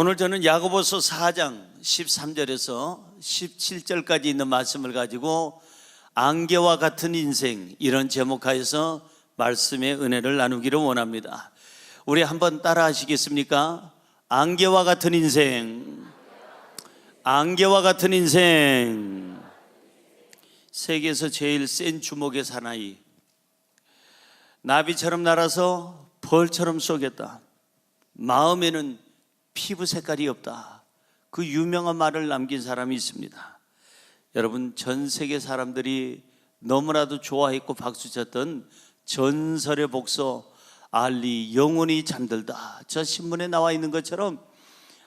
오늘 저는 야고보서 4장 13절에서 17절까지 있는 말씀을 가지고 안개와 같은 인생, 이런 제목하에서 말씀의 은혜를 나누기를 원합니다. 우리 한번 따라 하시겠습니까? 안개와 같은 인생, 안개와 같은 인생. 세계에서 제일 센 주먹의 사나이, 나비처럼 날아서 벌처럼 쏘겠다, 마음에는 피부 색깔이 없다, 그 유명한 말을 남긴 사람이 있습니다. 여러분, 전 세계 사람들이 너무나도 좋아했고 박수쳤던 전설의 복서 알리, 영원히 잠들다. 저 신문에 나와 있는 것처럼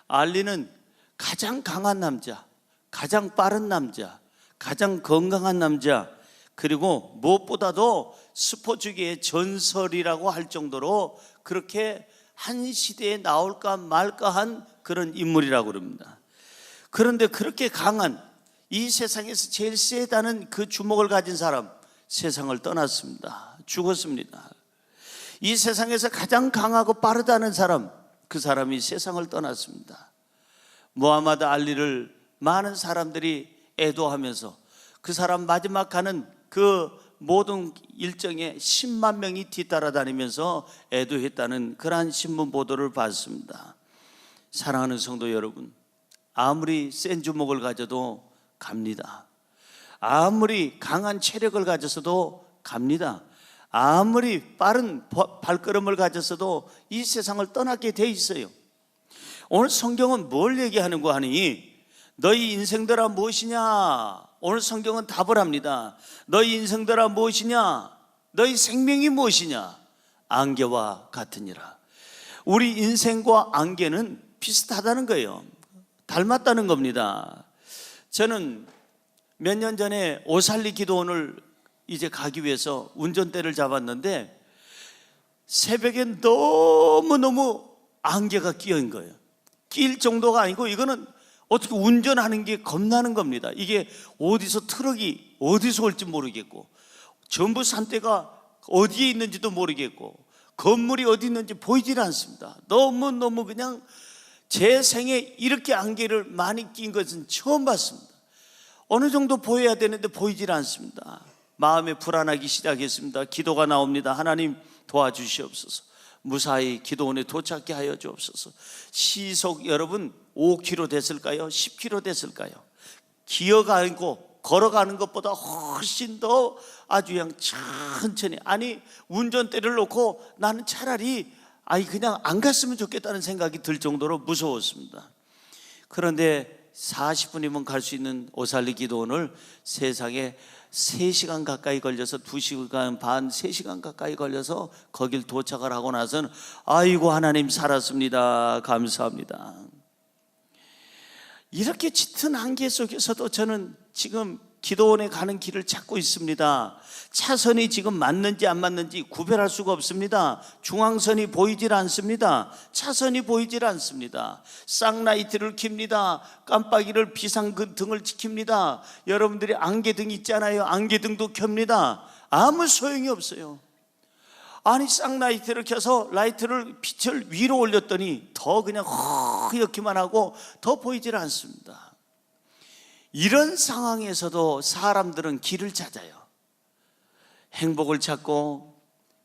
알리는 가장 강한 남자, 가장 빠른 남자, 가장 건강한 남자, 그리고 무엇보다도 스포츠계의 전설이라고 할 정도로 그렇게 한 시대에 나올까 말까 한 그런 인물이라고 그럽니다. 그런데 그렇게 강한, 이 세상에서 제일 세다는 그 주먹을 가진 사람, 세상을 떠났습니다. 죽었습니다. 이 세상에서 가장 강하고 빠르다는 사람, 그 사람이 세상을 떠났습니다. 무하마드 알리를 많은 사람들이 애도하면서 그 사람 마지막 가는 그 모든 일정에 10만 명이 뒤따라다니면서 애도했다는 그러한 신문 보도를 봤습니다. 사랑하는 성도 여러분, 아무리 센 주먹을 가져도 갑니다. 아무리 강한 체력을 가졌어도 갑니다. 아무리 빠른 발걸음을 가졌어도 이 세상을 떠나게 돼 있어요. 오늘 성경은 뭘 얘기하는고 하니, 너희 인생들아 무엇이냐? 오늘 성경은 답을 합니다. 너희 인생들아 무엇이냐? 너희 생명이 무엇이냐? 안개와 같으니라. 우리 인생과 안개는 비슷하다는 거예요. 닮았다는 겁니다. 저는 몇 년 전에 오살리 기도원을 이제 가기 위해서 운전대를 잡았는데 새벽에 너무너무 안개가 끼어있는 거예요. 낄 정도가 아니고 이거는 어떻게 운전하는 게 겁나는 겁니다. 이게 어디서 트럭이 어디서 올지 모르겠고, 전부 산대가 어디에 있는지도 모르겠고, 건물이 어디 있는지 보이질 않습니다. 너무너무 그냥 제 생에 이렇게 안개를 많이 낀 것은 처음 봤습니다. 어느 정도 보여야 되는데 보이질 않습니다. 마음에 불안하기 시작했습니다. 기도가 나옵니다. 하나님 도와주시옵소서. 무사히 기도원에 도착하게 하여 주옵소서. 시속 여러분 5km 됐을까요? 10km 됐을까요? 기어가고 걸어가는 것보다 훨씬 더 아주 그냥 천천히, 아니 운전대를 놓고 나는 차라리 그냥 안 갔으면 좋겠다는 생각이 들 정도로 무서웠습니다. 그런데 40분이면 갈 수 있는 오살리 기도원을 세상에 3시간 가까이 걸려서 2시간 반, 3시간 가까이 걸려서 거길 도착을 하고 나서는 아이고 하나님 살았습니다. 감사합니다. 이렇게 짙은 안개 속에서도 저는 지금 기도원에 가는 길을 찾고 있습니다. 차선이 지금 맞는지 안 맞는지 구별할 수가 없습니다. 중앙선이 보이질 않습니다. 차선이 보이질 않습니다. 쌍라이트를 켭니다. 깜빡이를 비상등을 지킵니다. 여러분들이 안개등 있잖아요. 안개등도 켭니다. 아무 소용이 없어요. 아니 쌍라이트를 켜서 라이트를 빛을 위로 올렸더니 더 그냥 허옇기만 하고 더 보이질 않습니다. 이런 상황에서도 사람들은 길을 찾아요. 행복을 찾고,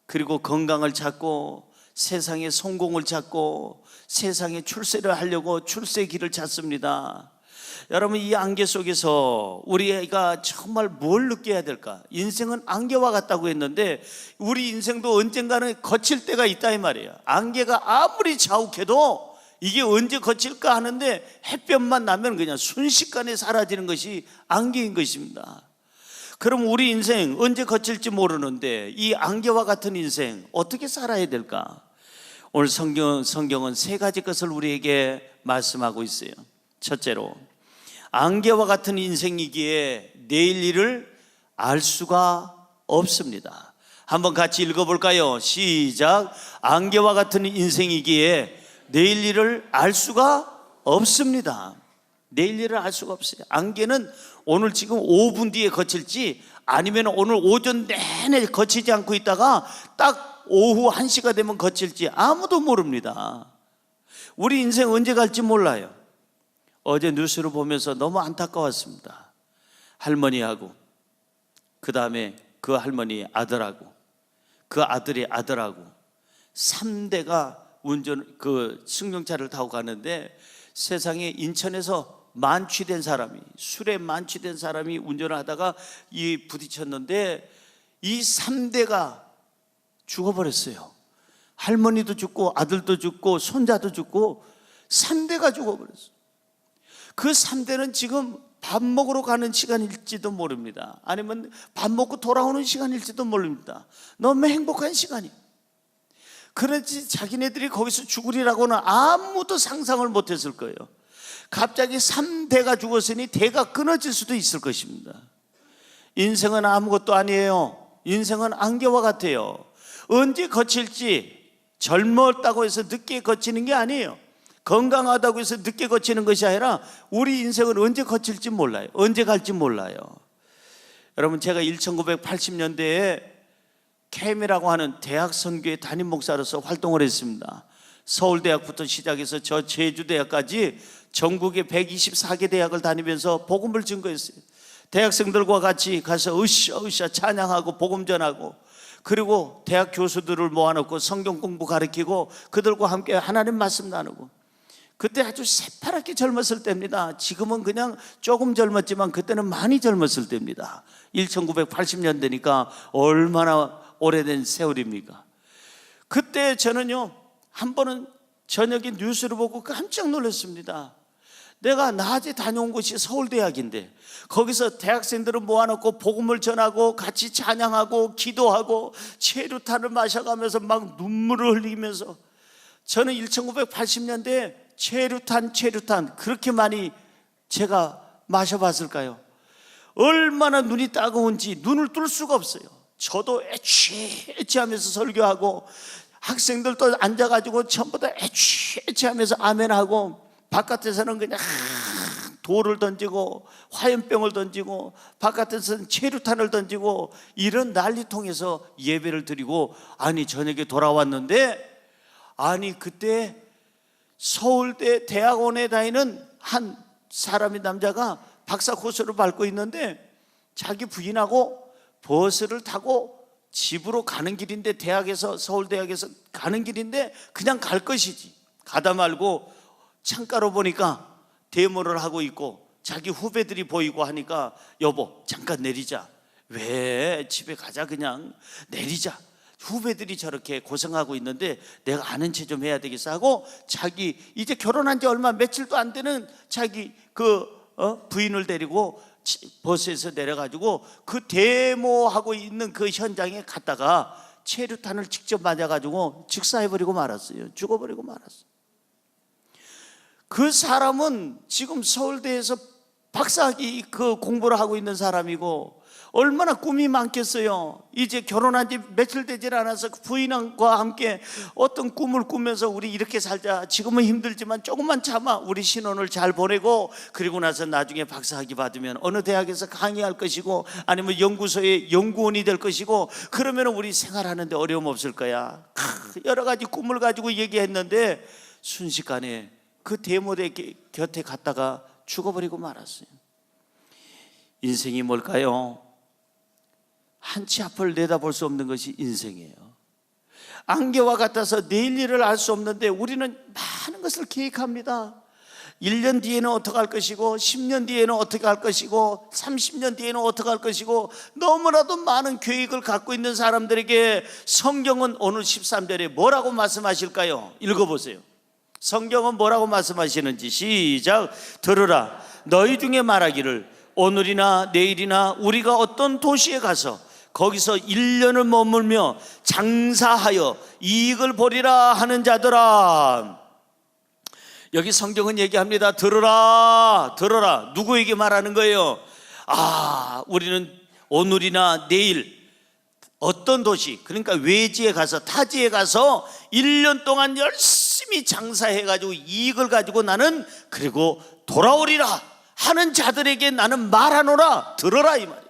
그리고 건강을 찾고, 세상의 성공을 찾고, 세상에 출세를 하려고 출세의 길을 찾습니다. 여러분, 이 안개 속에서 우리가 정말 뭘 느껴야 될까? 인생은 안개와 같다고 했는데 우리 인생도 언젠가는 거칠 때가 있다 이 말이에요. 안개가 아무리 자욱해도 이게 언제 거칠까 하는데 햇볕만 나면 그냥 순식간에 사라지는 것이 안개인 것입니다. 그럼 우리 인생 언제 거칠지 모르는데 이 안개와 같은 인생 어떻게 살아야 될까? 오늘 성경은 3가지 것을 우리에게 말씀하고 있어요. 첫째로, 안개와 같은 인생이기에 내일 일을 알 수가 없습니다. 한번 같이 읽어볼까요? 시작. 안개와 같은 인생이기에 내일 일을 알 수가 없습니다. 내일 일을 알 수가 없어요. 안개는 오늘 지금 5분 뒤에 거칠지 아니면 오늘 오전 내내 거치지 않고 있다가 딱 오후 1시가 되면 거칠지 아무도 모릅니다. 우리 인생 언제 갈지 몰라요. 어제 뉴스를 보면서 너무 안타까웠습니다. 할머니하고 그 다음에 그 할머니 아들하고 그 아들의 아들하고 3대가 승용차를 타고 가는데, 세상에 인천에서 만취된 사람이, 술에 만취된 사람이 운전을 하다가 부딪혔는데 이 3대가 죽어버렸어요. 할머니도 죽고 아들도 죽고 손자도 죽고 3대가 죽어버렸어요. 그 3대는 지금 밥 먹으러 가는 시간일지도 모릅니다. 아니면 밥 먹고 돌아오는 시간일지도 모릅니다. 너무 행복한 시간이에요. 그런지 자기네들이 거기서 죽으리라고는 아무도 상상을 못했을 거예요. 갑자기 3대가 죽었으니 대가 끊어질 수도 있을 것입니다. 인생은 아무것도 아니에요. 인생은 안개와 같아요. 언제 거칠지, 젊었다고 해서 늦게 거치는 게 아니에요. 건강하다고 해서 늦게 거치는 것이 아니라 우리 인생은 언제 거칠지 몰라요. 언제 갈지 몰라요. 여러분, 제가 1980년대에 캠이라고 하는 대학 선교의 담임 목사로서 활동을 했습니다. 서울대학부터 시작해서 저 제주대학까지 전국의 124개 대학을 다니면서 복음을 증거했어요. 대학생들과 같이 가서 으쌰으쌰 찬양하고 복음 전하고, 그리고 대학 교수들을 모아놓고 성경 공부 가르치고 그들과 함께 하나님 말씀 나누고. 그때 아주 새파랗게 젊었을 때입니다. 지금은 그냥 조금 젊었지만 그때는 많이 젊었을 때입니다. 1980년대니까 얼마나 오래된 세월입니까? 그때 저는요, 한 번은 저녁에 뉴스를 보고 깜짝 놀랐습니다. 내가 낮에 다녀온 곳이 서울대학인데 거기서 대학생들을 모아놓고 복음을 전하고 같이 찬양하고 기도하고 체류탄을 마셔가면서 막 눈물을 흘리면서, 저는 1980년대에 체류탄 그렇게 많이 제가 마셔봤을까요? 얼마나 눈이 따가운지 눈을 뜰 수가 없어요. 저도 애취하면서 설교하고 학생들도 앉아가지고 전부 다 애취하면서 아멘하고, 바깥에서는 그냥 돌을 던지고 화염병을 던지고 바깥에서는 체류탄을 던지고 이런 난리통에서 예배를 드리고, 아니 저녁에 돌아왔는데, 아니 그때 서울대 대학원에 다니는 한 사람이, 남자가 박사 코스를 밟고 있는데 자기 부인하고 버스를 타고 집으로 가는 길인데, 대학에서 서울대학에서 가는 길인데 그냥 갈 것이지, 가다 말고 창가로 보니까 데모를 하고 있고 자기 후배들이 보이고 하니까, 여보 잠깐 내리자. 왜? 집에 가자, 그냥 내리자. 후배들이 저렇게 고생하고 있는데 내가 아는 체 좀 해야 되겠어 하고, 자기 이제 결혼한 지 얼마 며칠도 안 되는 자기 부인을 데리고 버스에서 내려가지고 그 데모하고 있는 그 현장에 갔다가 체류탄을 직접 맞아가지고 즉사해버리고 말았어요. 죽어버리고 말았어요. 그 사람은 지금 서울대에서 박사학위 공부를 하고 있는 사람이고 얼마나 꿈이 많겠어요. 이제 결혼한 지 며칠 되질 않아서 부인과 함께 어떤 꿈을 꾸면서 우리 이렇게 살자, 지금은 힘들지만 조금만 참아 우리 신혼을 잘 보내고, 그리고 나서 나중에 박사학위 받으면 어느 대학에서 강의할 것이고 아니면 연구소의 연구원이 될 것이고, 그러면 우리 생활하는데 어려움 없을 거야. 여러 가지 꿈을 가지고 얘기했는데 순식간에 그 데모대 곁에 갔다가 죽어버리고 말았어요. 인생이 뭘까요? 한치 앞을 내다볼 수 없는 것이 인생이에요. 안개와 같아서 내일 일을 알 수 없는데 우리는 많은 것을 계획합니다. 1년 뒤에는 어떻게 할 것이고 10년 뒤에는 어떻게 할 것이고 30년 뒤에는 어떻게 할 것이고, 너무나도 많은 계획을 갖고 있는 사람들에게 성경은 오늘 13절에 뭐라고 말씀하실까요? 읽어보세요. 성경은 뭐라고 말씀하시는지 시작. 들으라, 너희 중에 말하기를 오늘이나 내일이나 우리가 어떤 도시에 가서 거기서 1년을 머물며 장사하여 이익을 보리라 하는 자들아. 여기 성경은 얘기합니다. 들으라, 들으라. 누구에게 말하는 거예요? 우리는 오늘이나 내일 어떤 도시, 그러니까 외지에 가서, 타지에 가서 1년 동안 열심히 장사해가지고 이익을 가지고 나는 그리고 돌아오리라 하는 자들에게 나는 말하노라. 들어라, 이 말이에요.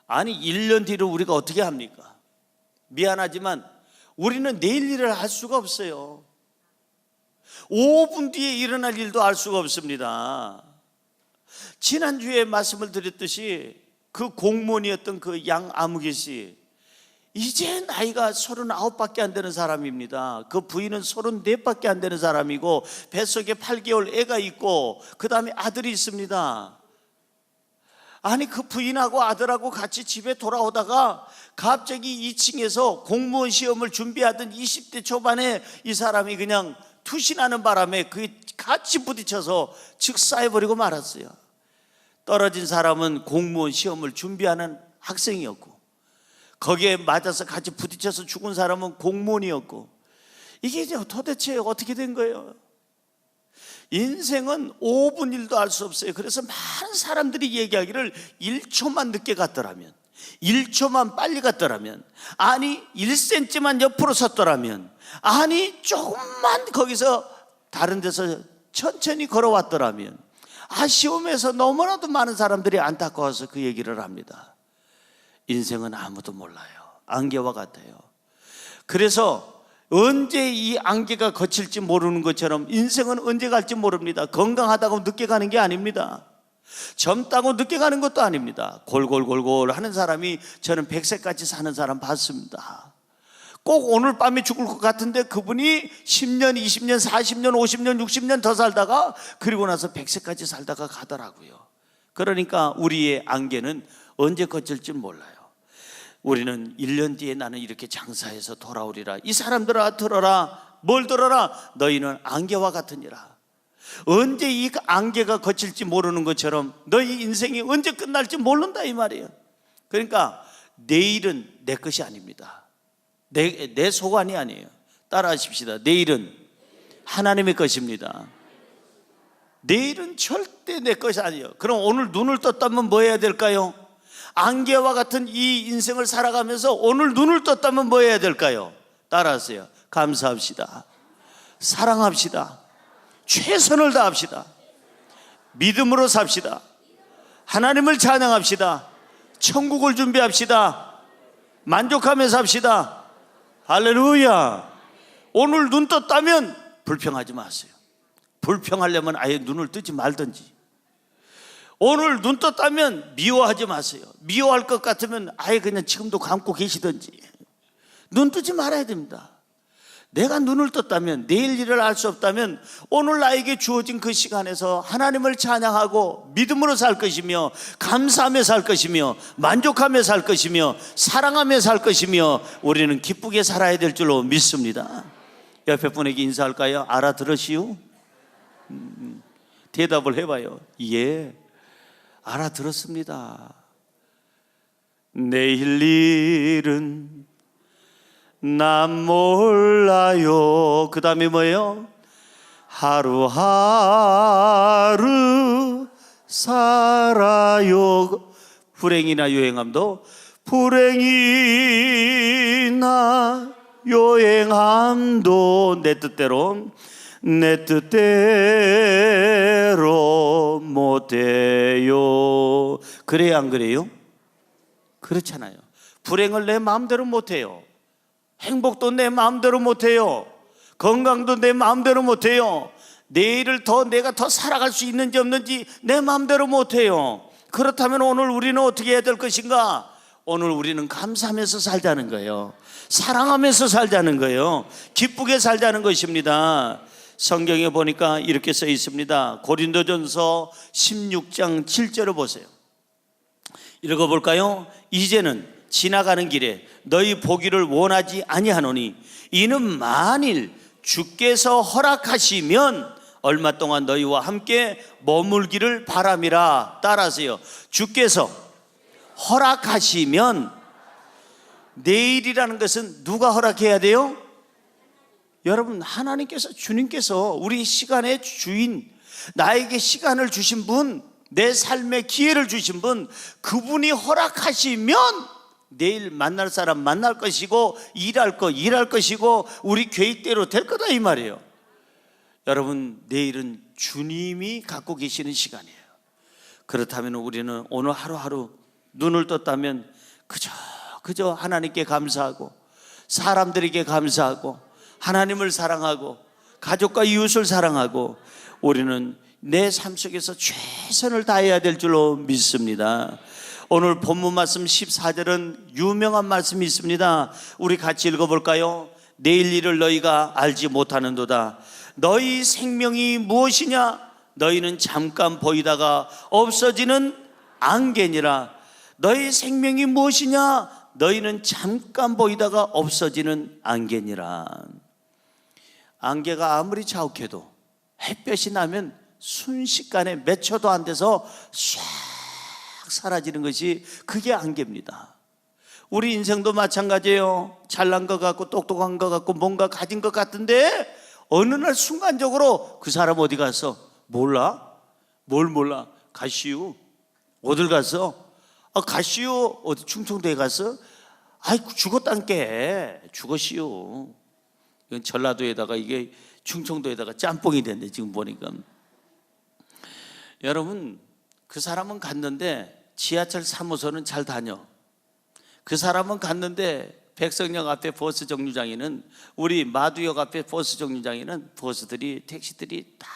아니 1년 뒤를 우리가 어떻게 합니까? 미안하지만 우리는 내일 일을 할 수가 없어요. 5분 뒤에 일어날 일도 알 수가 없습니다. 지난주에 말씀을 드렸듯이 그 공무원이었던 그 양아무개 씨, 이제 나이가 39밖에 안 되는 사람입니다. 그 부인은 34밖에 안 되는 사람이고 뱃속에 8개월 애가 있고 그 다음에 아들이 있습니다. 아니, 그 부인하고 아들하고 같이 집에 돌아오다가 갑자기 2층에서 공무원 시험을 준비하던 20대 초반에 이 사람이 그냥 투신하는 바람에 그 같이 부딪혀서 즉사해버리고 말았어요. 떨어진 사람은 공무원 시험을 준비하는 학생이었고, 거기에 맞아서 같이 부딪혀서 죽은 사람은 공무원이었고, 이게 이제 도대체 어떻게 된 거예요? 인생은 5분 일도 알 수 없어요. 그래서 많은 사람들이 얘기하기를 1초만 늦게 갔더라면, 1초만 빨리 갔더라면, 아니 1cm만 옆으로 섰더라면, 아니 조금만 거기서 다른 데서 천천히 걸어왔더라면, 아쉬움에서 너무나도 많은 사람들이 안타까워서 그 얘기를 합니다. 인생은 아무도 몰라요. 안개와 같아요. 그래서 언제 이 안개가 거칠지 모르는 것처럼 인생은 언제 갈지 모릅니다. 건강하다고 늦게 가는 게 아닙니다. 젊다고 늦게 가는 것도 아닙니다. 골골골골 하는 사람이, 저는 100세까지 사는 사람 봤습니다. 꼭 오늘 밤에 죽을 것 같은데 그분이 10년, 20년, 40년, 50년, 60년 더 살다가 그리고 나서 100세까지 살다가 가더라고요. 그러니까 우리의 안개는 언제 거칠지 몰라요. 우리는 1년 뒤에 나는 이렇게 장사해서 돌아오리라. 이 사람들아 들어라. 뭘 들어라? 너희는 안개와 같으니라. 언제 이 안개가 거칠지 모르는 것처럼 너희 인생이 언제 끝날지 모른다 이 말이에요. 그러니까 내일은 내 것이 아닙니다. 내 소관이 아니에요. 따라 하십시다. 내일은 하나님의 것입니다. 내일은 절대 내 것이 아니에요. 그럼 오늘 눈을 떴다면 뭐 해야 될까요? 안개와 같은 이 인생을 살아가면서 오늘 눈을 떴다면 뭐 해야 될까요? 따라하세요. 감사합시다. 사랑합시다. 최선을 다합시다. 믿음으로 삽시다. 하나님을 찬양합시다. 천국을 준비합시다. 만족하며 삽시다. 할렐루야. 오늘 눈 떴다면 불평하지 마세요. 불평하려면 아예 눈을 뜨지 말든지. 오늘 눈 떴다면 미워하지 마세요. 미워할 것 같으면 아예 그냥 지금도 감고 계시든지. 눈 뜨지 말아야 됩니다. 내가 눈을 떴다면, 내일 일을 알 수 없다면 오늘 나에게 주어진 그 시간에서 하나님을 찬양하고 믿음으로 살 것이며, 감사하며 살 것이며, 만족하며 살 것이며, 사랑하며 살 것이며, 우리는 기쁘게 살아야 될 줄로 믿습니다. 옆에 분에게 인사할까요? 알아들으시오? 대답을 해봐요. 예, 알아들었습니다. 내일 일은 난 몰라요. 그 다음에 뭐예요? 하루하루 살아요. 불행이나 요행함도, 불행이나 요행함도 내 뜻대로 못해요. 그래요, 안 그래요? 그렇잖아요. 불행을 내 마음대로 못해요. 행복도 내 마음대로 못해요. 건강도 내 마음대로 못해요. 내일을 내가 더 살아갈 수 있는지 없는지 내 마음대로 못해요. 그렇다면 오늘 우리는 어떻게 해야 될 것인가? 오늘 우리는 감사하면서 살자는 거예요. 사랑하면서 살자는 거예요. 기쁘게 살자는 것입니다. 성경에 보니까 이렇게 써 있습니다. 고린도전서 16장 7절을 보세요. 읽어볼까요? 이제는 지나가는 길에 너희 보기를 원하지 아니하노니 이는 만일 주께서 허락하시면 얼마 동안 너희와 함께 머물기를 바람이라. 따라하세요. 주께서 허락하시면, 내일이라는 것은 누가 허락해야 돼요? 여러분, 하나님께서, 주님께서, 우리 시간의 주인, 나에게 시간을 주신 분, 내 삶의 기회를 주신 분, 그분이 허락하시면 내일 만날 사람 만날 것이고, 일할 거 일할 것이고, 우리 계획대로 될 거다 이 말이에요. 여러분, 내일은 주님이 갖고 계시는 시간이에요. 그렇다면 우리는 오늘 하루하루 눈을 떴다면 그저 하나님께 감사하고, 사람들에게 감사하고, 하나님을 사랑하고, 가족과 이웃을 사랑하고 우리는 내 삶 속에서 최선을 다해야 될 줄로 믿습니다. 오늘 본문 말씀 14절은 유명한 말씀이 있습니다. 우리 같이 읽어볼까요? 내일 일을 너희가 알지 못하는도다. 너희 생명이 무엇이냐? 너희는 잠깐 보이다가 없어지는 안개니라. 너희 생명이 무엇이냐? 너희는 잠깐 보이다가 없어지는 안개니라. 안개가 아무리 자욱해도 햇볕이 나면 순식간에 몇 초도 안 돼서 싹 사라지는 것이 그게 안개입니다. 우리 인생도 마찬가지예요. 잘난 것 같고 똑똑한 것 같고 뭔가 가진 것 같은데 어느 날 순간적으로 그 사람 어디 갔어? 몰라? 뭘 몰라? 가시오. 어딜 갔어? 가시오. 어디 충청도에 갔어? 아이 죽었단께. 죽었시오. 이건 전라도에다가 이게 충청도에다가 짬뽕이 됐네 지금 보니까. 여러분, 그 사람은 갔는데 지하철 3호선은 잘 다녀. 그 사람은 갔는데 백석역 앞에 버스 정류장에는, 우리 마두역 앞에 버스 정류장에는 버스들이, 택시들이 다,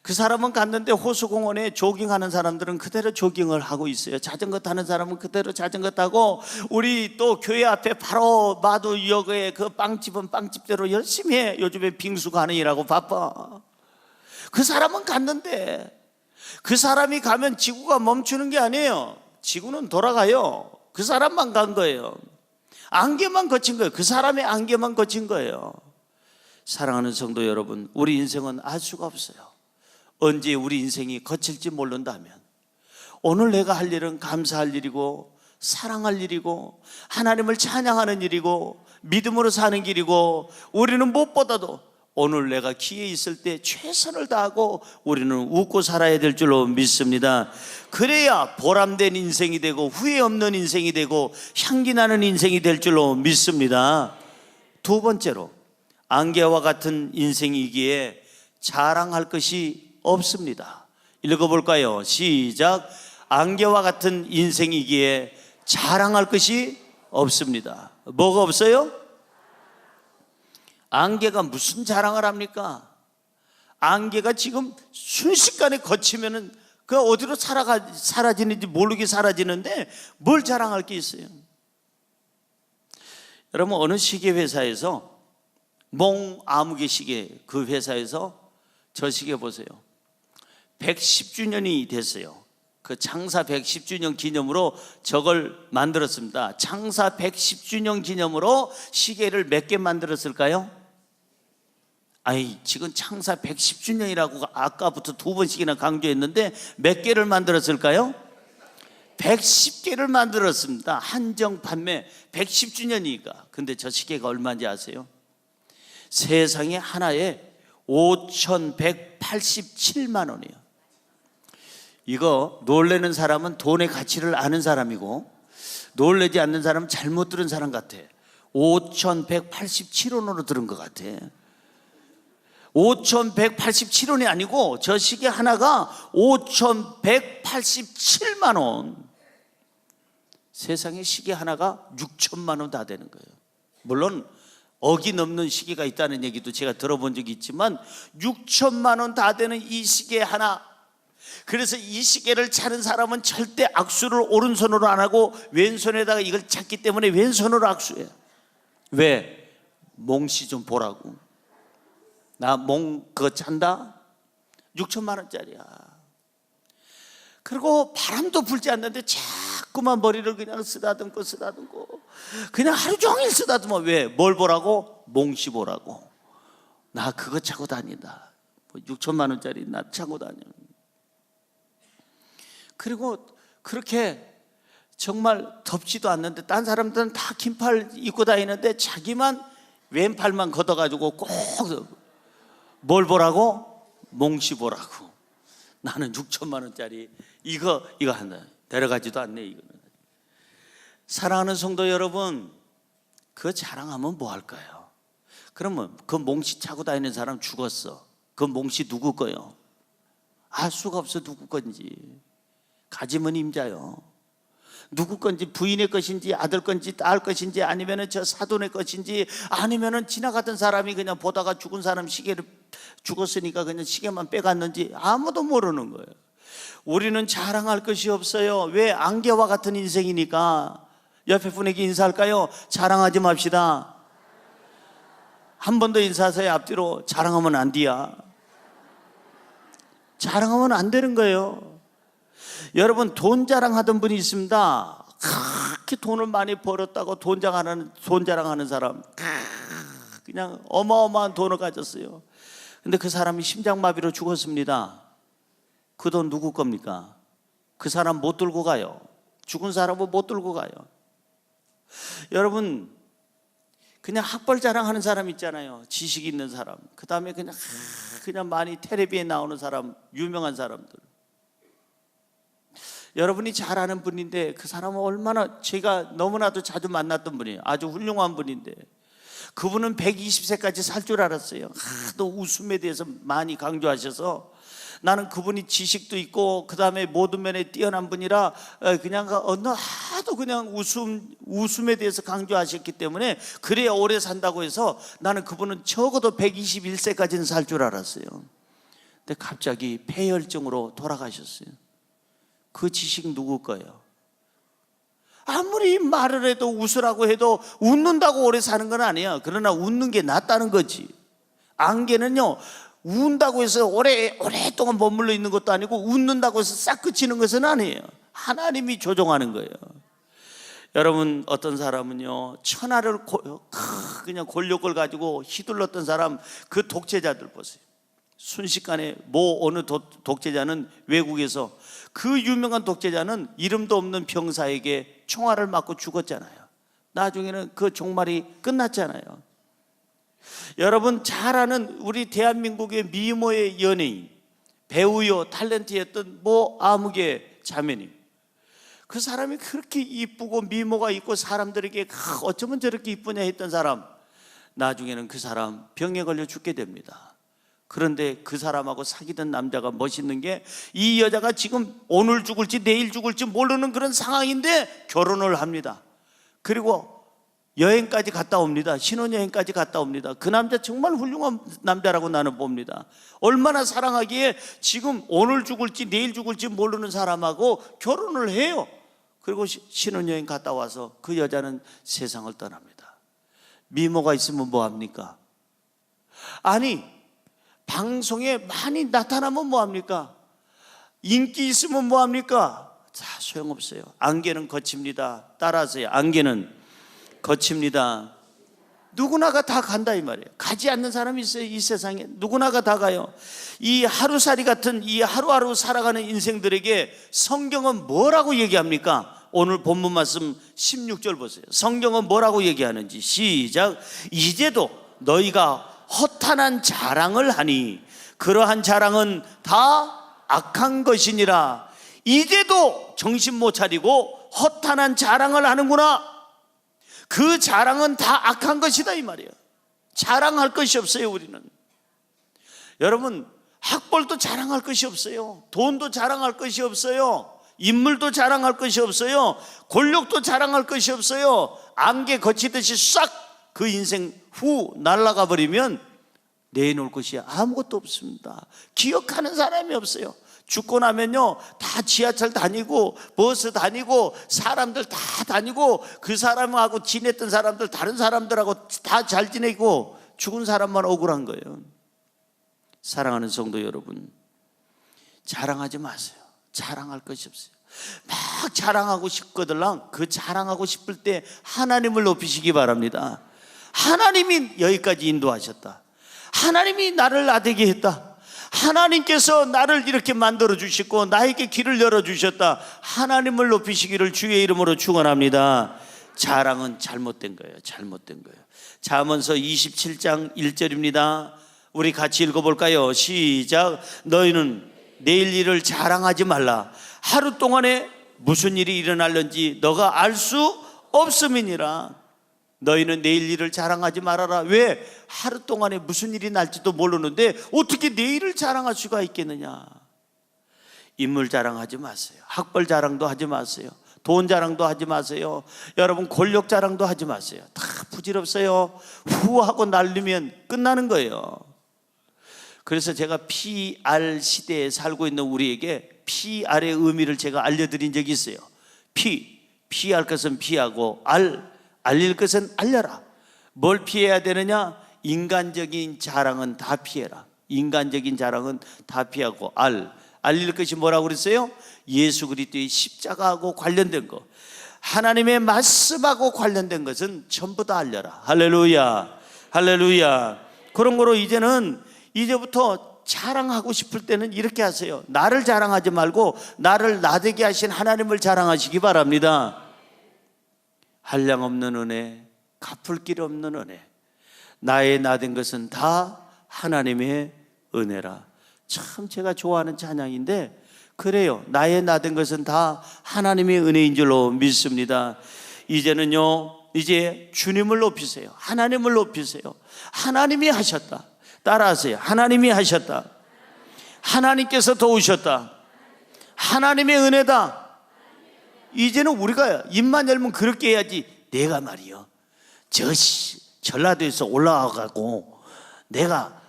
그 사람은 갔는데 호수공원에 조깅하는 사람들은 그대로 조깅을 하고 있어요. 자전거 타는 사람은 그대로 자전거 타고, 우리 또 교회 앞에 바로 마두역에 그 빵집은 빵집대로 열심히 해. 요즘에 빙수 가는 일하고 바빠. 그 사람은 갔는데, 그 사람이 가면 지구가 멈추는 게 아니에요. 지구는 돌아가요. 그 사람만 간 거예요. 안개만 거친 거예요. 그 사람의 안개만 거친 거예요. 사랑하는 성도 여러분, 우리 인생은 알 수가 없어요. 언제 우리 인생이 거칠지 모른다면, 오늘 내가 할 일은 감사할 일이고 사랑할 일이고 하나님을 찬양하는 일이고 믿음으로 사는 길이고, 우리는 무엇보다도 오늘 내가 기회 있을 때 최선을 다하고 우리는 웃고 살아야 될 줄로 믿습니다. 그래야 보람된 인생이 되고 후회 없는 인생이 되고 향기 나는 인생이 될 줄로 믿습니다. 두 번째로, 안개와 같은 인생이기에 자랑할 것이 없습니다. 읽어볼까요? 시작. 안개와 같은 인생이기에 자랑할 것이 없습니다. 뭐가 없어요? 안개가 무슨 자랑을 합니까? 안개가 지금 순식간에 거치면은 그 어디로 사라지는지 모르게 사라지는데 뭘 자랑할 게 있어요? 여러분, 어느 시계 회사에서, 몽 아무개 시계, 그 회사에서 저 시계 보세요. 110주년이 됐어요. 그 창사 110주년 기념으로 저걸 만들었습니다. 창사 110주년 기념으로 시계를 몇 개 만들었을까요? 아이, 지금 창사 110주년이라고 아까부터 두 번씩이나 강조했는데 몇 개를 만들었을까요? 110개를 만들었습니다. 한정 판매 110주년이니까. 근데 저 시계가 얼마인지 아세요? 세상에 하나에 5,187만 원이에요. 이거 놀래는 사람은 돈의 가치를 아는 사람이고, 놀래지 않는 사람은 잘못 들은 사람 같아. 5,187원으로 들은 것 같아. 5,187원이 아니고 저 시계 하나가 5,187만 원. 세상에 시계 하나가 6천만 원 다 되는 거예요. 물론 억이 넘는 시계가 있다는 얘기도 제가 들어본 적이 있지만 6천만 원 다 되는 이 시계 하나. 그래서 이 시계를 차는 사람은 절대 악수를 오른손으로 안 하고 왼손에다가 이걸 찾기 때문에 왼손으로 악수해요. 왜? 몽씨 좀 보라고. 나 몽 그거 찬다? 6천만 원짜리야. 그리고 바람도 불지 않는데 자꾸만 머리를 그냥 쓰다듬고 그냥 하루 종일 쓰다듬어. 왜? 뭘 보라고? 몽씨 보라고. 나 그거 차고 다닌다. 6천만 원짜리 나 차고 다녀. 그리고 그렇게 정말 덥지도 않는데 딴 사람들은 다 긴팔 입고 다니는데 자기만 왼팔만 걷어가지고 꼭 뭘 보라고? 몽씨 보라고. 나는 6천만 원짜리 이거 한다. 데려가지도 않네. 이거는. 사랑하는 성도 여러분, 그거 자랑하면 뭐 할까요? 그러면 그 몽씨 차고 다니는 사람 죽었어. 그 몽씨 누구 거요? 알 수가 없어. 누구 건지. 가지면 임자요. 누구 건지, 부인의 것인지 아들 건지 딸 것인지 아니면은 저 사돈의 것인지 아니면은 지나가던 사람이 그냥 보다가 죽은 사람 시계를 죽었으니까 그냥 시계만 빼갔는지 아무도 모르는 거예요. 우리는 자랑할 것이 없어요. 왜? 안개와 같은 인생이니까. 옆에 분에게 인사할까요? 자랑하지 맙시다. 한 번 더 인사하세요. 앞뒤로. 자랑하면 안 돼야. 자랑하면 안 되는 거예요. 여러분, 돈 자랑하던 분이 있습니다. 그렇게 돈을 많이 벌었다고 돈 자랑하는 사람, 그냥 어마어마한 돈을 가졌어요. 근데 그 사람이 심장마비로 죽었습니다. 그 돈 누구 겁니까? 그 사람 못 들고 가요. 죽은 사람은 못 들고 가요. 여러분, 그냥 학벌 자랑하는 사람 있잖아요. 지식 있는 사람. 그 다음에 그냥 많이 텔레비에 나오는 사람, 유명한 사람들. 여러분이 잘 아는 분인데 그 사람은 얼마나, 제가 너무나도 자주 만났던 분이에요. 아주 훌륭한 분인데 그분은 120세까지 살 줄 알았어요. 또 웃음에 대해서 많이 강조하셔서 나는 그분이 지식도 있고 그 다음에 모든 면에 뛰어난 분이라 그냥 하도 그냥 웃음에 대해서 강조하셨기 때문에 그래야 오래 산다고 해서 나는 그분은 적어도 121세까지는 살 줄 알았어요. 근데 갑자기 폐혈증으로 돌아가셨어요. 그 지식 누구 거예요? 아무리 말을 해도 웃으라고 해도 웃는다고 오래 사는 건 아니에요. 그러나 웃는 게 낫다는 거지. 안개는요, 운다고 해서 오랫동안 머물러 있는 것도 아니고 웃는다고 해서 싹 그치는 것은 아니에요. 하나님이 조종하는 거예요. 여러분, 어떤 사람은요, 천하를 그냥 권력을 가지고 휘둘렀던 사람, 그 독재자들 보세요. 순식간에 어느 독재자는 외국에서, 그 유명한 독재자는 이름도 없는 병사에게 총알을 맞고 죽었잖아요. 나중에는 그 종말이 끝났잖아요. 여러분, 잘 아는 우리 대한민국의 미모의 연예인, 배우요 탤런트였던 아무개 자매님, 그 사람이 그렇게 이쁘고 미모가 있고 사람들에게 어쩌면 저렇게 이쁘냐 했던 사람, 나중에는 그 사람 병에 걸려 죽게 됩니다. 그런데 그 사람하고 사귀던 남자가 멋있는 게, 이 여자가 지금 오늘 죽을지 내일 죽을지 모르는 그런 상황인데 결혼을 합니다. 그리고 여행까지 갔다 옵니다. 신혼여행까지 갔다 옵니다. 그 남자 정말 훌륭한 남자라고 나는 봅니다. 얼마나 사랑하기에 지금 오늘 죽을지 내일 죽을지 모르는 사람하고 결혼을 해요. 그리고 신혼여행 갔다 와서 그 여자는 세상을 떠납니다. 미모가 있으면 뭐합니까? 아니, 방송에 많이 나타나면 뭐합니까? 인기 있으면 뭐합니까? 다 소용없어요. 안개는 거칩니다. 따라하세요. 안개는 거칩니다. 누구나가 다 간다 이 말이에요. 가지 않는 사람이 있어요. 이 세상에 누구나가 다 가요. 이 하루살이 같은 이 하루하루 살아가는 인생들에게 성경은 뭐라고 얘기합니까? 오늘 본문 말씀 16절 보세요. 성경은 뭐라고 얘기하는지 시작. 이제도 너희가 허탄한 자랑을 하니 그러한 자랑은 다 악한 것이니라. 이제도 정신 못 차리고 허탄한 자랑을 하는구나. 그 자랑은 다 악한 것이다 이 말이에요. 자랑할 것이 없어요. 우리는, 여러분, 학벌도 자랑할 것이 없어요. 돈도 자랑할 것이 없어요. 인물도 자랑할 것이 없어요. 권력도 자랑할 것이 없어요. 안개 거치듯이 싹 그 인생 후 날아가 버리면 내놓을 것이 아무것도 없습니다. 기억하는 사람이 없어요. 죽고 나면요, 다 지하철 다니고 버스 다니고 사람들 다 다니고 그 사람하고 지냈던 사람들 다른 사람들하고 다 잘 지내고 죽은 사람만 억울한 거예요. 사랑하는 성도 여러분, 자랑하지 마세요. 자랑할 것이 없어요. 막 자랑하고 싶거들랑 그 자랑하고 싶을 때 하나님을 높이시기 바랍니다. 하나님이 여기까지 인도하셨다. 하나님이 나를 나되게 했다. 하나님께서 나를 이렇게 만들어 주시고 나에게 길을 열어 주셨다. 하나님을 높이시기를 주의 이름으로 축원합니다. 자랑은 잘못된 거예요. 잘못된 거예요. 잠언서 27장 1절입니다. 우리 같이 읽어볼까요? 시작. 너희는 내일 일을 자랑하지 말라. 하루 동안에 무슨 일이 일어날는지 너가 알 수 없음이니라. 너희는 내일 일을 자랑하지 말아라. 왜? 하루 동안에 무슨 일이 날지도 모르는데 어떻게 내일을 자랑할 수가 있겠느냐. 인물 자랑하지 마세요. 학벌 자랑도 하지 마세요. 돈 자랑도 하지 마세요. 여러분 권력 자랑도 하지 마세요. 다 부질없어요. 후하고 날리면 끝나는 거예요. 그래서 제가 PR 시대에 살고 있는 우리에게 PR의 의미를 제가 알려드린 적이 있어요. 피할 것은 피하고 알릴 것은 알려라. 뭘 피해야 되느냐? 인간적인 자랑은 다 피해라. 인간적인 자랑은 다 피하고 알릴 것이 뭐라고 그랬어요? 예수 그리스도의 십자가하고 관련된 거, 하나님의 말씀하고 관련된 것은 전부 다 알려라. 할렐루야, 할렐루야. 그런 거로 이제부터 자랑하고 싶을 때는 이렇게 하세요. 나를 자랑하지 말고 나를 나되게 하신 하나님을 자랑하시기 바랍니다. 한량 없는 은혜, 갚을 길 없는 은혜, 나의 나된 것은 다 하나님의 은혜라. 참 제가 좋아하는 찬양인데, 그래요. 나의 나된 것은 다 하나님의 은혜인 줄로 믿습니다. 이제 주님을 높이세요. 하나님을 높이세요. 하나님이 하셨다. 따라하세요. 하나님이 하셨다. 하나님께서 도우셨다. 하나님의 은혜다. 이제는 우리가 입만 열면 그렇게 해야지. 내가 말이요, 전라도에서 올라와가고 내가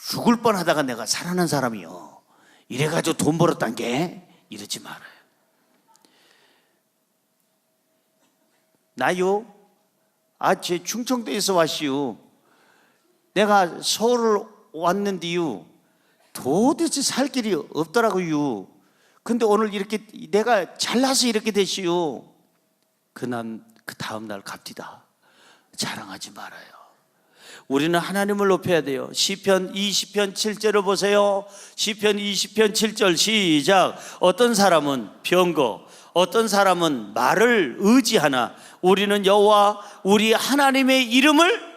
죽을 뻔하다가 내가 살아난 사람이요, 이래가지고 돈 벌었단 게, 이러지 말아요. 나요, 제 충청도에서 왔시요. 내가 서울을 왔는데요, 도대체 살 길이 없더라고요. 근데 오늘 이렇게 내가 잘나서 이렇게 됐시요. 그 다음 날 갑디다. 자랑하지 말아요. 우리는 하나님을 높여야 돼요. 시편 20편 7절을 보세요. 시편 20편 7절 시작. 어떤 사람은 병거, 어떤 사람은 말을 의지하나 우리는 여호와 우리 하나님의 이름을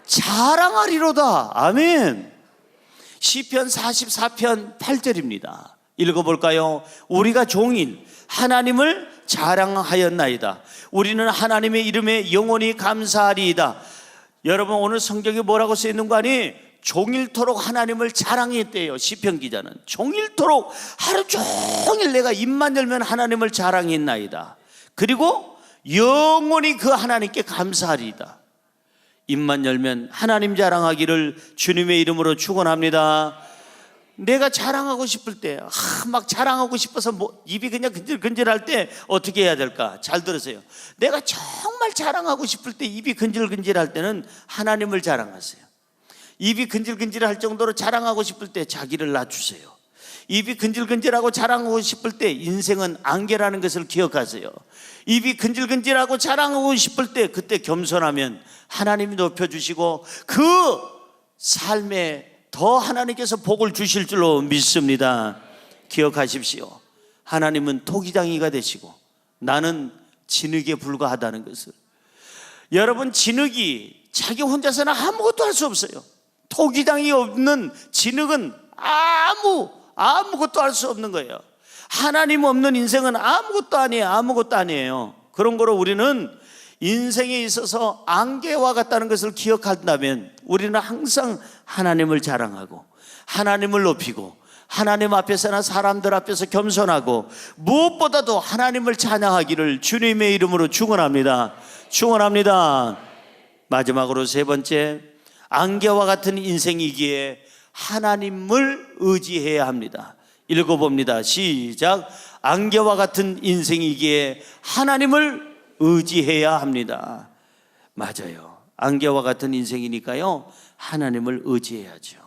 자랑하리로다. 아멘. 시편 44편 8절입니다. 읽어볼까요? 우리가 종일 하나님을 자랑하였나이다. 우리는 하나님의 이름에 영원히 감사하리이다. 여러분, 오늘 성경에 뭐라고 쓰여 있는 거 아니? 종일토록 하나님을 자랑했대요. 시편 기자는 종일토록 하루 종일 내가 입만 열면 하나님을 자랑했나이다. 그리고 영원히 그 하나님께 감사하리이다. 입만 열면 하나님 자랑하기를 주님의 이름으로 축원합니다. 내가 자랑하고 싶을 때, 막 자랑하고 싶어서 입이 그냥 근질근질할 때 어떻게 해야 될까? 잘 들으세요. 내가 정말 자랑하고 싶을 때, 입이 근질근질할 때는 하나님을 자랑하세요. 입이 근질근질할 정도로 자랑하고 싶을 때 자기를 낮추세요. 입이 근질근질하고 자랑하고 싶을 때 인생은 안개라는 것을 기억하세요. 입이 근질근질하고 자랑하고 싶을 때, 그때 겸손하면 하나님이 높여주시고 그 삶에 더 하나님께서 복을 주실 줄로 믿습니다. 기억하십시오. 하나님은 토기장이가 되시고 나는 진흙에 불과하다는 것을. 여러분, 진흙이 자기 혼자서는 아무것도 할 수 없어요. 토기장이 없는 진흙은 아무것도 할 수 없는 거예요. 하나님 없는 인생은 아무것도 아니에요. 아무것도 아니에요. 그런 거로 우리는 인생에 있어서 안개와 같다는 것을 기억한다면 우리는 항상 하나님을 자랑하고 하나님을 높이고 하나님 앞에서나 사람들 앞에서 겸손하고 무엇보다도 하나님을 찬양하기를 주님의 이름으로 축원합니다. 축원합니다. 마지막으로 세 번째, 안개와 같은 인생이기에 하나님을 의지해야 합니다. 읽어봅니다. 시작. 안개와 같은 인생이기에 하나님을 의지해야 합니다. 맞아요. 안개와 같은 인생이니까요, 하나님을 의지해야죠.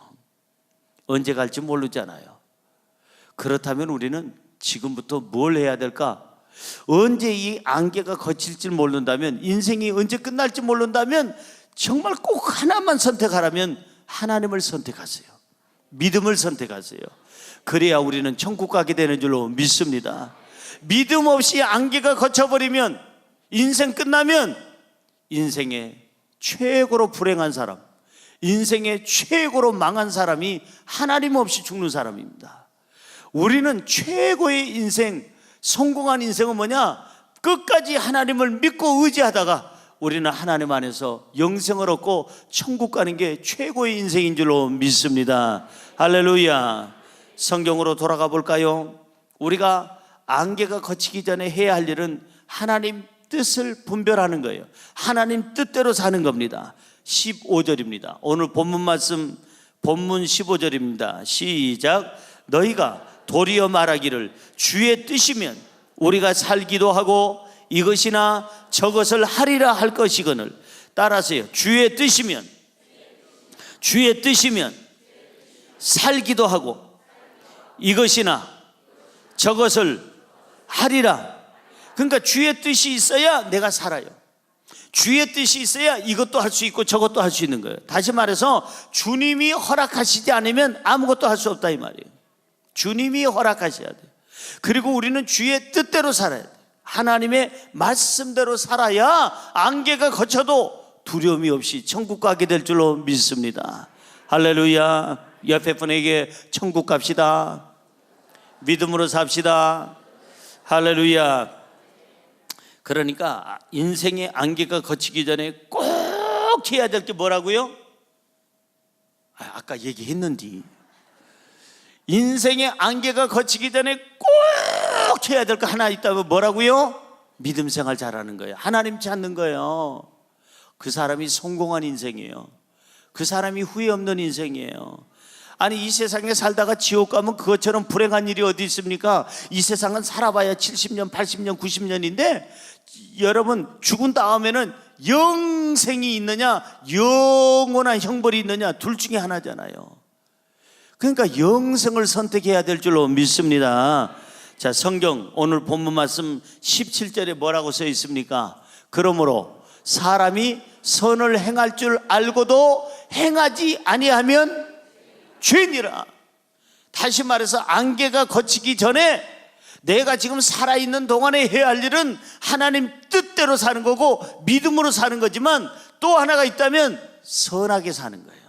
언제 갈지 모르잖아요. 그렇다면 우리는 지금부터 뭘 해야 될까? 언제 이 안개가 거칠지 모른다면, 인생이 언제 끝날지 모른다면 정말 꼭 하나만 선택하라면 하나님을 선택하세요. 믿음을 선택하세요. 그래야 우리는 천국 가게 되는 줄로 믿습니다. 믿음 없이 안개가 거쳐버리면, 인생 끝나면 인생의 최고로 불행한 사람, 인생의 최고로 망한 사람이 하나님 없이 죽는 사람입니다. 우리는 최고의 인생, 성공한 인생은 뭐냐? 끝까지 하나님을 믿고 의지하다가 우리는 하나님 안에서 영생을 얻고 천국 가는 게 최고의 인생인 줄로 믿습니다. 할렐루야. 성경으로 돌아가 볼까요? 우리가 안개가 걷히기 전에 해야 할 일은 하나님 뜻을 분별하는 거예요. 하나님 뜻대로 사는 겁니다. 15절입니다. 오늘 본문 말씀, 본문 15절입니다. 시작. 너희가 도리어 말하기를 주의 뜻이면 우리가 살기도 하고 이것이나 저것을 하리라 할 것이거늘. 따라서요. 주의 뜻이면 살기도 하고 이것이나 저것을 하리라. 그러니까 주의 뜻이 있어야 내가 살아요. 주의 뜻이 있어야 이것도 할 수 있고 저것도 할 수 있는 거예요. 다시 말해서 주님이 허락하시지 않으면 아무것도 할 수 없다 이 말이에요. 주님이 허락하셔야 돼요. 그리고 우리는 주의 뜻대로 살아야 돼요. 하나님의 말씀대로 살아야 안개가 걷혀도 두려움이 없이 천국 가게 될 줄로 믿습니다. 할렐루야. 옆에 분에게 천국 갑시다. 믿음으로 삽시다. 할렐루야. 그러니까 인생의 안개가 걷히기 전에 꼭 해야 될 게 뭐라고요? 아까 얘기했는데 인생의 안개가 걷히기 전에 꼭 해야 될 거 하나 있다면 뭐라고요? 믿음 생활 잘하는 거예요. 하나님 찾는 거예요. 그 사람이 성공한 인생이에요. 그 사람이 후회 없는 인생이에요. 아니 이 세상에 살다가 지옥 가면 그것처럼 불행한 일이 어디 있습니까? 이 세상은 살아봐야 70년, 80년, 90년인데 여러분 죽은 다음에는 영생이 있느냐 영원한 형벌이 있느냐 둘 중에 하나잖아요. 그러니까 영생을 선택해야 될 줄로 믿습니다. 자, 성경 오늘 본문 말씀 17절에 뭐라고 써 있습니까? 그러므로 사람이 선을 행할 줄 알고도 행하지 아니하면 죄니라. 다시 말해서 안개가 걷히기 전에 내가 지금 살아있는 동안에 해야 할 일은 하나님 뜻대로 사는 거고 믿음으로 사는 거지만 또 하나가 있다면 선하게 사는 거예요.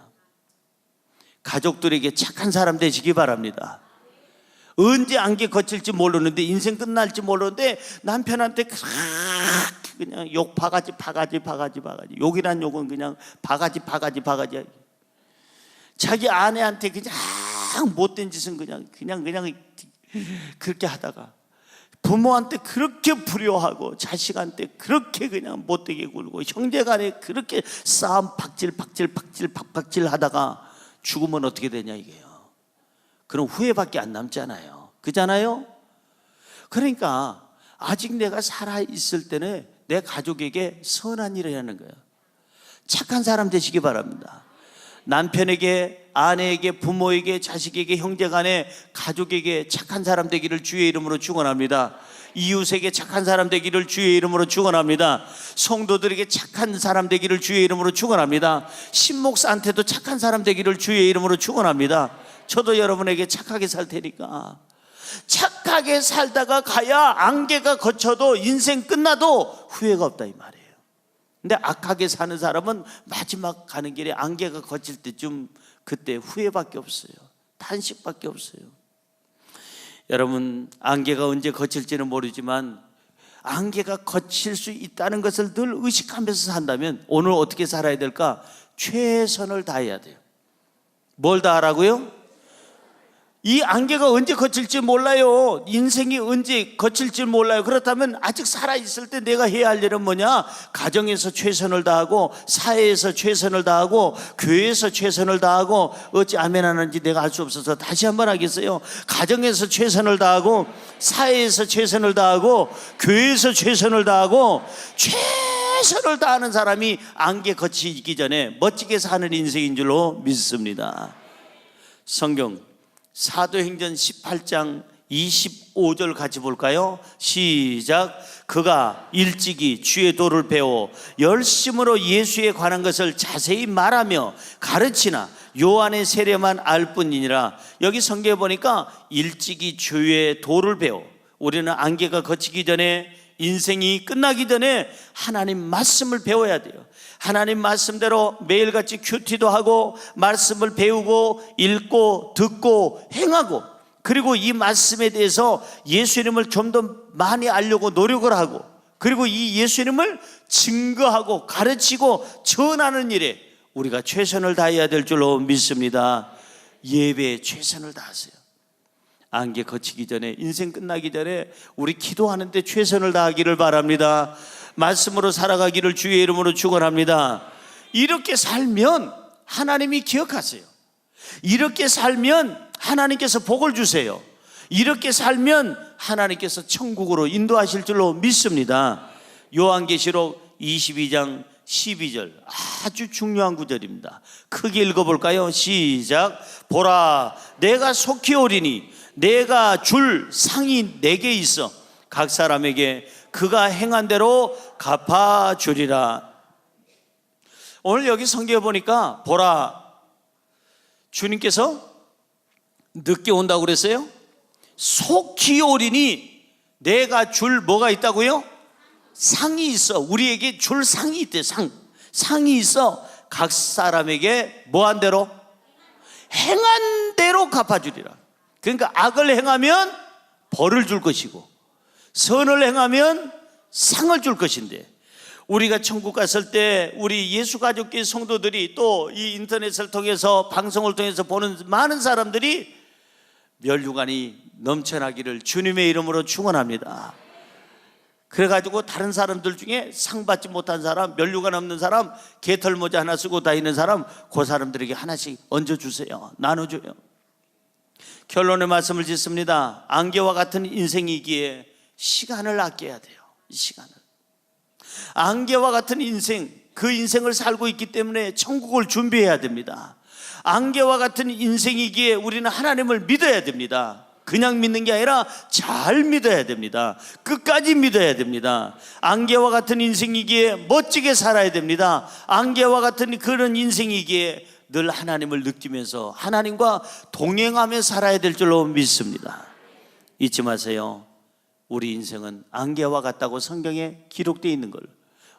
가족들에게 착한 사람 되시기 바랍니다. 언제 안개 걷힐지 모르는데 인생 끝날지 모르는데 남편한테 그냥 욕 바가지 욕이란 욕은 그냥 바가지 자기 아내한테 그냥 못된 짓은 그냥 그렇게 하다가 부모한테 그렇게 불효하고 자식한테 그렇게 그냥 못되게 굴고 형제간에 그렇게 싸움 박질 하다가 죽으면 어떻게 되냐 이게요. 그럼 후회밖에 안 남잖아요. 그잖아요. 그러니까 아직 내가 살아있을 때는 내 가족에게 선한 일을 하는 거예요. 착한 사람 되시기 바랍니다. 남편에게, 아내에게, 부모에게, 자식에게, 형제간에, 가족에게 착한 사람 되기를 주의 이름으로 축원합니다. 이웃에게 착한 사람 되기를 주의 이름으로 축원합니다. 성도들에게 착한 사람 되기를 주의 이름으로 축원합니다. 신목사한테도 착한 사람 되기를 주의 이름으로 축원합니다. 저도 여러분에게 착하게 살 테니까 착하게 살다가 가야 안개가 걷혀도 인생 끝나도 후회가 없다 이 말이에요. 근데 악하게 사는 사람은 마지막 가는 길에 안개가 걷힐 때쯤 그때 후회밖에 없어요. 탄식밖에 없어요. 여러분 안개가 언제 걷힐지는 모르지만 안개가 걷힐 수 있다는 것을 늘 의식하면서 산다면 오늘 어떻게 살아야 될까? 최선을 다해야 돼요. 뭘 다하라고요? 이 안개가 언제 걷힐지 몰라요. 인생이 언제 걷힐지 몰라요. 그렇다면 아직 살아있을 때 내가 해야 할 일은 뭐냐? 가정에서 최선을 다하고 사회에서 최선을 다하고 교회에서 최선을 다하고 어찌 아멘 하는지 내가 알 수 없어서 다시 한번 하겠어요. 가정에서 최선을 다하고 사회에서 최선을 다하고 교회에서 최선을 다하고 최선을 다하는 사람이 안개 걷히기 전에 멋지게 사는 인생인 줄로 믿습니다. 성경 사도행전 18장 25절 같이 볼까요? 시작. 그가 일찍이 주의 도를 배워 열심으로 예수에 관한 것을 자세히 말하며 가르치나 요한의 세례만 알 뿐이니라. 여기 성경에 보니까 일찍이 주의 도를 배워, 우리는 안개가 걷히기 전에 인생이 끝나기 전에 하나님 말씀을 배워야 돼요. 하나님 말씀대로 매일같이 큐티도 하고 말씀을 배우고 읽고 듣고 행하고 그리고 이 말씀에 대해서 예수님을 좀 더 많이 알려고 노력을 하고 그리고 이 예수님을 증거하고 가르치고 전하는 일에 우리가 최선을 다해야 될 줄로 믿습니다. 예배에 최선을 다하세요. 안개 거치기 전에, 인생 끝나기 전에 우리 기도하는데 최선을 다하기를 바랍니다. 말씀으로 살아가기를 주의 이름으로 축원합니다. 이렇게 살면 하나님이 기억하세요. 이렇게 살면 하나님께서 복을 주세요. 이렇게 살면 하나님께서 천국으로 인도하실 줄로 믿습니다. 요한계시록 22장 12절, 아주 중요한 구절입니다. 크게 읽어볼까요? 시작. 보라, 내가 속히 오리니 내가 줄 상이 내게 있어 각 사람에게 그가 행한 대로 갚아주리라. 오늘 여기 성경에 보니까 보라, 주님께서 늦게 온다고 그랬어요. 속히 오리니 내가 줄 뭐가 있다고요? 상이 있어. 우리에게 줄 상이 있대. 상이 있어. 각 사람에게 뭐한 대로? 행한 대로 갚아주리라. 그러니까 악을 행하면 벌을 줄 것이고 선을 행하면 상을 줄 것인데, 우리가 천국 갔을 때 우리 예수가족교회 성도들이 또 이 인터넷을 통해서 방송을 통해서 보는 많은 사람들이 멸류관이 넘쳐나기를 주님의 이름으로 축원합니다. 그래가지고 다른 사람들 중에 상 받지 못한 사람, 멸류관 없는 사람, 개털 모자 하나 쓰고 다니는 사람, 그 사람들에게 하나씩 얹어주세요. 나눠줘요. 결론의 말씀을 짓습니다. 안개와 같은 인생이기에 시간을 아껴야 돼요. 시간을. 안개와 같은 인생, 그 인생을 살고 있기 때문에 천국을 준비해야 됩니다. 안개와 같은 인생이기에 우리는 하나님을 믿어야 됩니다. 그냥 믿는 게 아니라 잘 믿어야 됩니다. 끝까지 믿어야 됩니다. 안개와 같은 인생이기에 멋지게 살아야 됩니다. 안개와 같은 그런 인생이기에 늘 하나님을 느끼면서 하나님과 동행하며 살아야 될 줄로 믿습니다. 잊지 마세요. 우리 인생은 안개와 같다고 성경에 기록되어 있는 걸,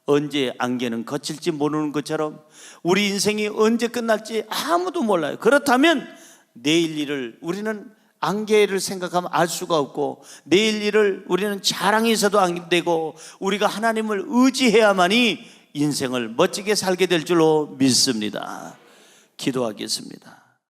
언제 안개는 거칠지 모르는 것처럼 우리 인생이 언제 끝날지 아무도 몰라요. 그렇다면 내일 일을 우리는 안개를 생각하면 알 수가 없고, 내일 일을 우리는 자랑해서도 안 되고, 우리가 하나님을 의지해야만이 인생을 멋지게 살게 될 줄로 믿습니다. 기도하겠습니다.